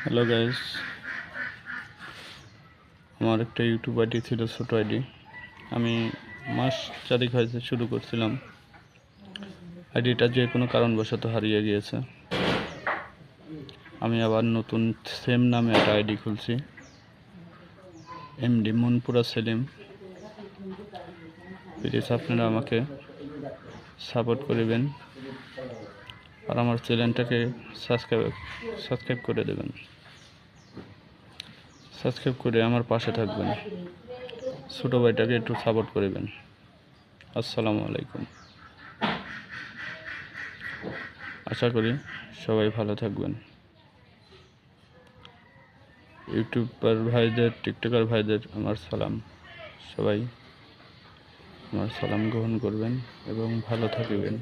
Hello guys, আমার একটা YouTube ID ছিল, ছোট আইডি। আমি মাস চারেক হয়েছে শুরু করছিলাম। আইডিটা যে কোনো কারণবশত হারিয়ে গিয়েছে। আমি আবার নতুন সেম নামে একটা আইডি খুলছি, এমডি মনপুরা সেলিম। প্লিজ আপনারা আমাকে সাপোর্ট করবেন আর আমার চ্যানেলটাকে সাবস্ক্রাইব করে দেবেন। সাবস্ক্রাইব করে আমার পাশে থাকবেন, ছোটো ভাইটাকে একটু সাপোর্ট করবেন। আসসালামু আলাইকুম। আশা করি সবাই ভালো থাকবেন। ইউটিউবার ভাইদের, টিকটকার ভাইদের আমার সালাম। সবাই আমার সালাম গ্রহণ করবেন এবং ভালো থাকবেন।